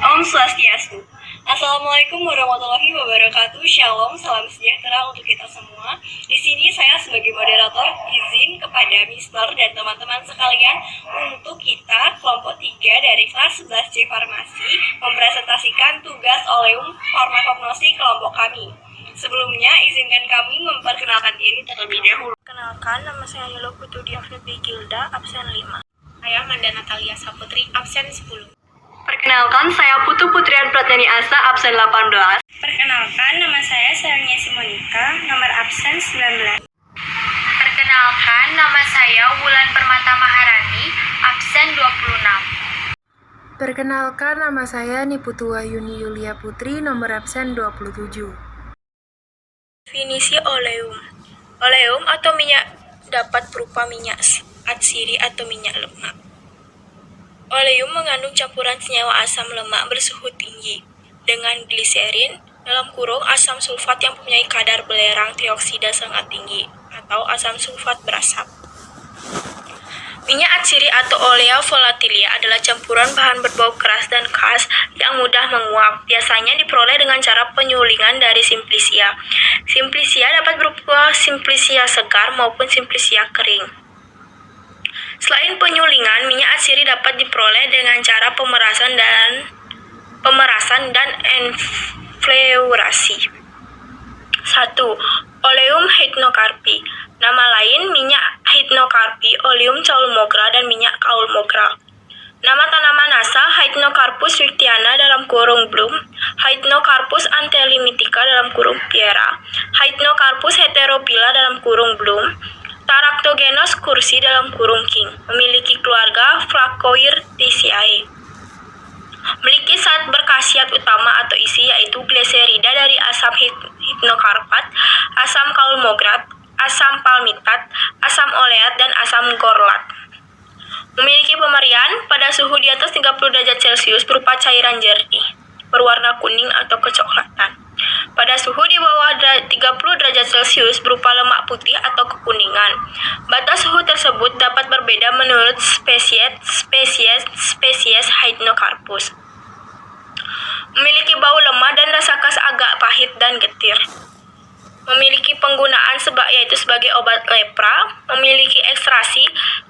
Om Swastiastu. Assalamualaikum warahmatullahi wabarakatuh. Shalom, salam sejahtera untuk kita semua. Di sini saya sebagai moderator izin kepada Mister dan teman-teman sekalian untuk kita kelompok 3 dari kelas 11C Farmasi mempresentasikan tugas oleum farmakognosi kelompok kami. Sebelumnya, izinkan kami memperkenalkan diri terlebih dahulu. Kenalkan, nama saya Yelo Putudi Afriti Gilda, absen 5. Saya Manda Natalia Saputri, absen 10. Perkenalkan, saya Putu Putrian Pratyani Asa, absen 18. Perkenalkan, nama saya Selnya Simonika, nomor absen 19. Perkenalkan, nama saya Wulan Permata Maharani, absen 26. Perkenalkan, nama saya Niputua Yuni Yulia Putri, nomor absen 27. Definisi oleum. Oleum atau minyak dapat berupa minyak atsiri atau minyak lemak. Oleum mengandung campuran senyawa asam lemak bersuhu tinggi dengan gliserin dalam kurung asam sulfat yang mempunyai kadar belerang trioksida sangat tinggi atau asam sulfat berasap. Minyak atsiri atau olea volatilia adalah campuran bahan berbau keras dan khas yang mudah menguap. Biasanya diperoleh dengan cara penyulingan dari simplisia. Simplisia dapat berupa simplisia segar maupun simplisia kering. Selain penyulingan, minyak atsiri dapat diperoleh dengan cara pemerasan dan enfleurasi. 1. Oleum hypnocarpi. Nama lain minyak hypnocarpi, oleum chaulmogra, dan minyak kaulmogra. Nama tanaman asal Hypnocarpus wictiana dalam kurung Bloom, Hypnocarpus antelimitica dalam kurung Piera, Hypnocarpus heterophylla dalam kurung Bloom, Taractogenos cursi dalam kurung King. Memiliki keluarga Phlocoyrthiaceae. Memiliki zat berkhasiat utama atau isi yaitu gliserida dari asam hipnokarpat, asam kaulmograt, asam palmitat, asam oleat, dan asam gorlat. Memiliki pemerian pada suhu di atas 30 derajat Celcius berupa cairan jernih, berwarna kuning atau kecoklatan. Pada suhu di bawah 30 derajat Celcius berupa lemak putih atau kekuningan. Batas suhu tersebut dapat berbeda menurut spesies Hypnocarpus. Memiliki bau lemah dan rasa khas agak pahit dan getir. Memiliki penggunaan yaitu sebagai obat lepra. Memiliki ekstraksi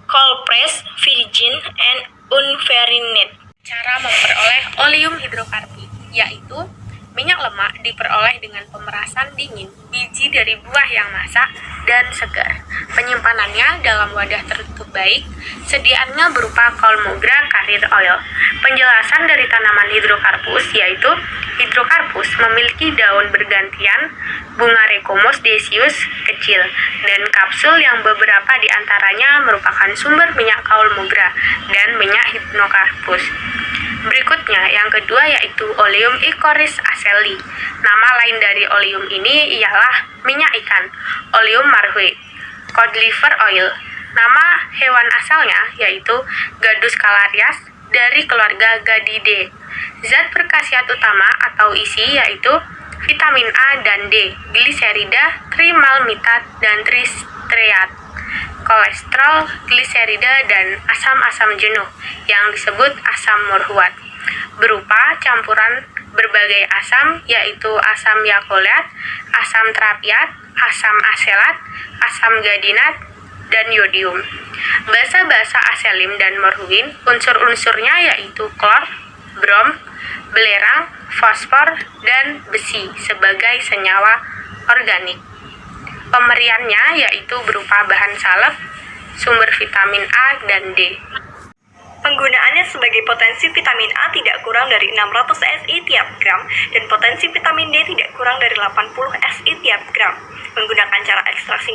cold press, virgin, and unverinet. Cara memperoleh oleum hidrokarpi, yaitu minyak lemak diperoleh dengan pemerasan dingin biji dari buah yang masak dan segar. Penyimpanannya dalam wadah tertutup baik, sediaannya berupa kaulmogra carrier oil. Penjelasan dari tanaman hidrocarpus yaitu hidrocarpus memiliki daun bergantian, bunga Recomos decius kecil, dan kapsul yang beberapa di antaranya merupakan sumber minyak kaulmogra dan minyak hidrocarpus. Berikutnya, yang kedua yaitu oleum Icoris aceli. Nama lain dari oleum ini ialah minyak ikan, oleum marhuy, cod liver oil. Nama hewan asalnya yaitu Gadus calarias dari keluarga Gadidae. Zat berkhasiat utama atau isi yaitu vitamin A dan D, gliserida, trimalmitat, dan tristreat, kolesterol, gliserida, dan asam-asam jenuh yang disebut asam morhuat, berupa campuran berbagai asam yaitu asam yakulat, asam trapiat, asam aselat, asam gadinat, dan yodium. Basa-basa aselim dan morhuin, unsur-unsurnya yaitu klor, brom, belerang, fosfor, dan besi sebagai senyawa organik. Pemberiannya yaitu berupa bahan salep, sumber vitamin A dan D. Penggunaannya sebagai potensi vitamin A tidak kurang dari 600 SI tiap gram dan potensi vitamin D tidak kurang dari 80 SI tiap gram. Menggunakan cara ekstraksi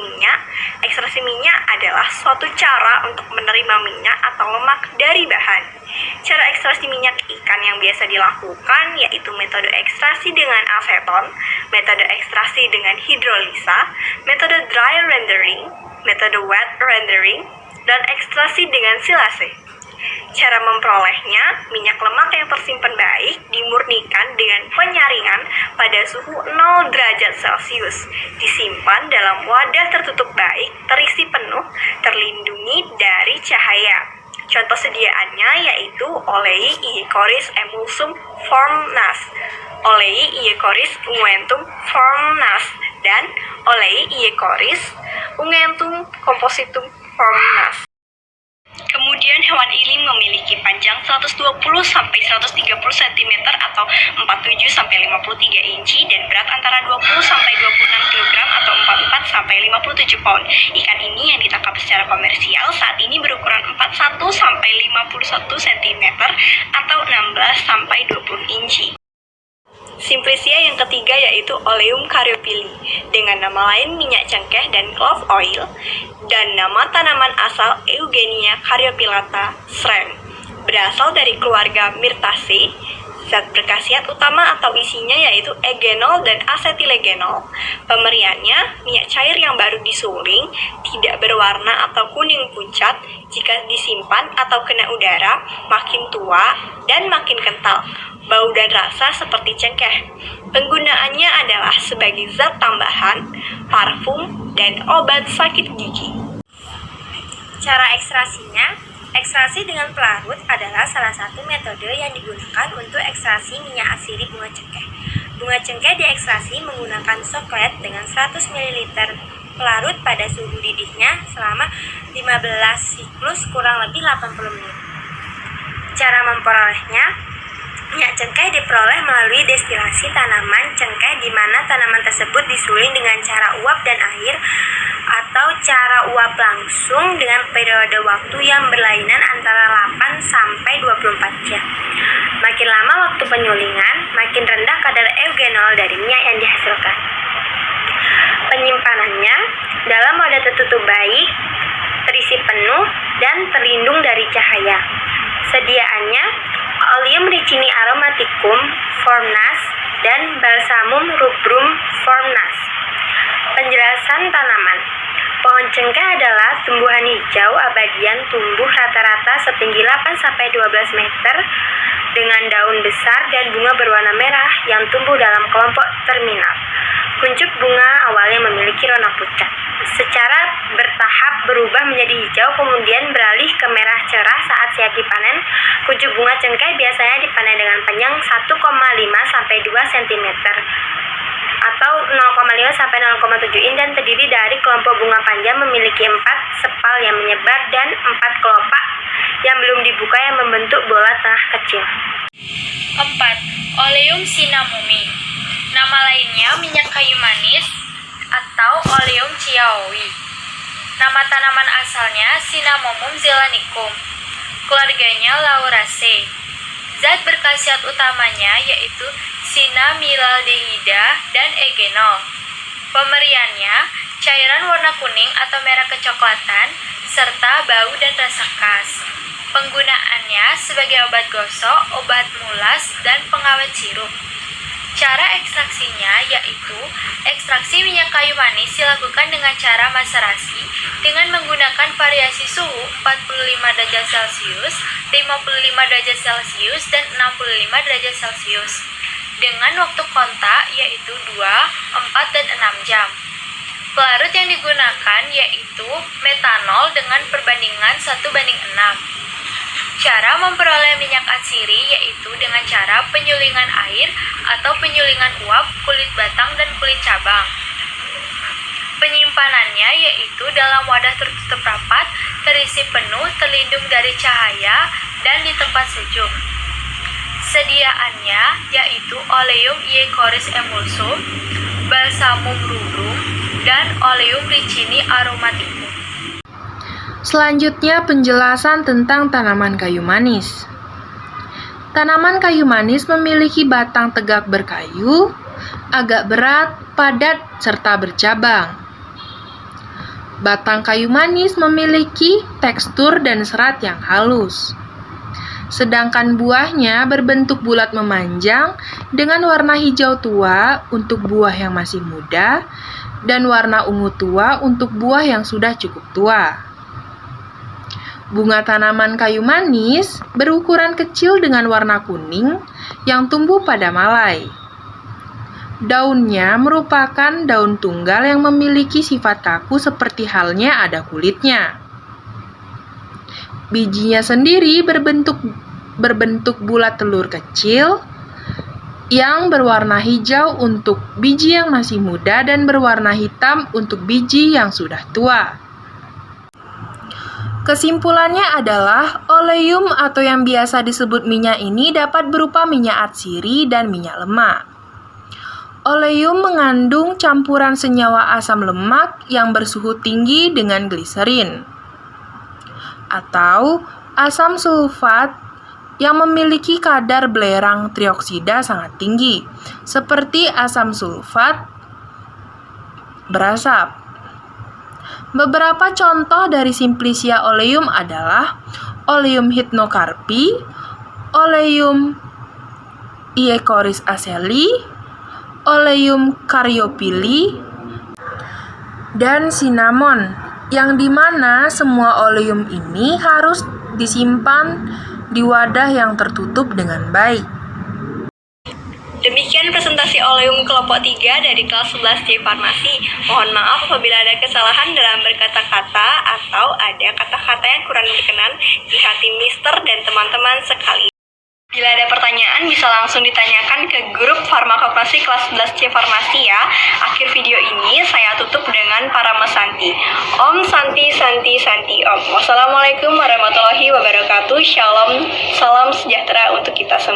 minyak adalah suatu cara untuk menerima minyak atau lemak dari bahan. Cara ekstraksi minyak ikan yang biasa dilakukan yaitu metode ekstraksi dengan aseton, metode ekstraksi dengan hidrolisa, metode dry rendering, metode wet rendering, dan ekstraksi dengan silase. Cara memperolehnya, minyak lemak yang tersimpan baik dimurnikan dengan penyaringan pada suhu 0 derajat Celcius. Disimpan dalam wadah tertutup baik, terisi penuh, terlindungi dari cahaya. Contoh sediaannya yaitu Olei Iecoris emulsum form Nas, Olei Iecoris unguentum form Nas, dan Olei Iecoris unguentum compositum form Nas. Kemudian hewan ini memiliki panjang 120 sampai 130 cm atau 47 sampai 53 inci dan berat antara 20 sampai 26 kg atau 44 sampai 57 pound. Ikan ini yang ditangkap secara komersial saat ini berukuran 41 sampai 51 cm atau 16 sampai 20 inci. Simplicia yang ketiga yaitu Oleum caryophyllae dengan nama lain minyak cengkeh dan clove oil, dan nama tanaman asal Eugenia caryophyllata Srem. Berasal dari keluarga Myrtaceae. Zat berkhasiat utama atau isinya yaitu eugenol dan asetilegenol. Pemberiannya minyak cair yang baru disuling, tidak berwarna atau kuning pucat. Jika disimpan atau kena udara, makin tua dan makin kental. Bau dan rasa seperti cengkeh. Penggunaannya adalah sebagai zat tambahan, parfum, dan obat sakit gigi. Cara ekstrasinya, ekstraksi dengan pelarut adalah salah satu metode yang digunakan untuk ekstraksi minyak asiri bunga cengkeh. Bunga cengkeh diekstraksi menggunakan soklet dengan 100 ml pelarut pada suhu didihnya selama 15 siklus kurang lebih 80 menit. Cara memperolehnya, minyak cengkeh diperoleh melalui destilasi tanaman cengkeh di mana tanaman tersebut disuling dengan cara uap dan air atau cara uap langsung dengan periode waktu yang berlainan antara 8 sampai 24 jam. Makin lama waktu penyulingan, makin rendah kadar eugenol dari minyak yang dihasilkan. Penyimpanannya dalam wadah tertutup baik, terisi penuh, dan terlindung dari cahaya. Sediaannya Oleum ricini aromaticum form Nas dan Balsamum rubrum form Nas. Penjelasan tanaman. Pohon cengkeh adalah tumbuhan hijau abadian tumbuh rata-rata setinggi 8-12 meter dengan daun besar dan bunga berwarna merah yang tumbuh dalam kelompok terminal. Kuncup bunga awalnya memiliki warna pucat. Secara bertahap berubah menjadi hijau kemudian beralih ke merah cerah saat siap dipanen. Kuncup bunga cengkeh biasanya dipanen dengan panjang 1,5 sampai 2 cm atau 0,5 sampai 0,7 in dan terdiri dari kelompok bunga panjang memiliki 4 sepal yang menyebar dan 4 kelopak yang belum dibuka yang membentuk bola tengah kecil. 4. Oleum cinnamomum. Nama lainnya minyak kayu manis atau Oleum chiaowi. Nama tanaman asalnya Cinnamomum zelanicum. Keluarganya Lauraceae. Zat berkhasiat utamanya yaitu cinnamomaldehida dan eugenol. Pemberiannya cairan warna kuning atau merah kecoklatan serta bau dan rasa khas. Penggunaannya sebagai obat gosok, obat mulas, dan pengawet sirup. Cara ekstraksinya yaitu ekstraksi minyak kayu manis dilakukan dengan cara maserasi dengan menggunakan variasi suhu 45 derajat Celcius, 55 derajat Celcius, dan 65 derajat Celcius dengan waktu kontak yaitu 2, 4, dan 6 jam. Pelarut yang digunakan yaitu metanol dengan perbandingan 1:6. Cara memperoleh minyak atsiri yaitu dengan cara penyulingan air atau penyulingan uap kulit batang dan kulit cabang. Penyimpanannya yaitu dalam wadah tertutup rapat, terisi penuh, terlindung dari cahaya, dan di tempat sejuk. Sediaannya yaitu Oleum Iecoris emulsum, Balsamum rubrum, dan Oleum ricini aromaticum. Selanjutnya penjelasan tentang tanaman kayu manis. Tanaman kayu manis memiliki batang tegak berkayu, agak berat, padat, serta bercabang. Batang kayu manis memiliki tekstur dan serat yang halus. Sedangkan buahnya berbentuk bulat memanjang dengan warna hijau tua untuk buah yang masih muda dan warna ungu tua untuk buah yang sudah cukup tua. Bunga tanaman kayu manis berukuran kecil dengan warna kuning yang tumbuh pada malai. Daunnya merupakan daun tunggal yang memiliki sifat kaku seperti halnya ada kulitnya. Bijinya sendiri berbentuk bulat telur kecil yang berwarna hijau untuk biji yang masih muda dan berwarna hitam untuk biji yang sudah tua. Kesimpulannya adalah oleum atau yang biasa disebut minyak ini dapat berupa minyak atsiri dan minyak lemak. Oleum mengandung campuran senyawa asam lemak yang bersuhu tinggi dengan gliserin atau asam sulfat yang memiliki kadar belerang trioksida sangat tinggi, seperti asam sulfat berasap. Beberapa contoh dari Simplicia oleum adalah Oleum hypnocarpi, Oleum Eechoris aceli, Oleum caryophylle, dan cinnamon, yang dimana semua oleum ini harus disimpan di wadah yang tertutup dengan baik. Demikian presentasi oleum kelompok 3 dari kelas 11C Farmasi. Mohon maaf apabila ada kesalahan dalam berkata-kata atau ada kata-kata yang kurang berkenan di hati Mister dan teman-teman sekalian. Bila ada pertanyaan bisa langsung ditanyakan ke grup farmakognose kelas 11C Farmasi ya. Akhir video ini saya tutup dengan Parama Santi. Om Santi Santi Santi Om. Wassalamualaikum warahmatullahi wabarakatuh. Shalom, salam sejahtera untuk kita semua.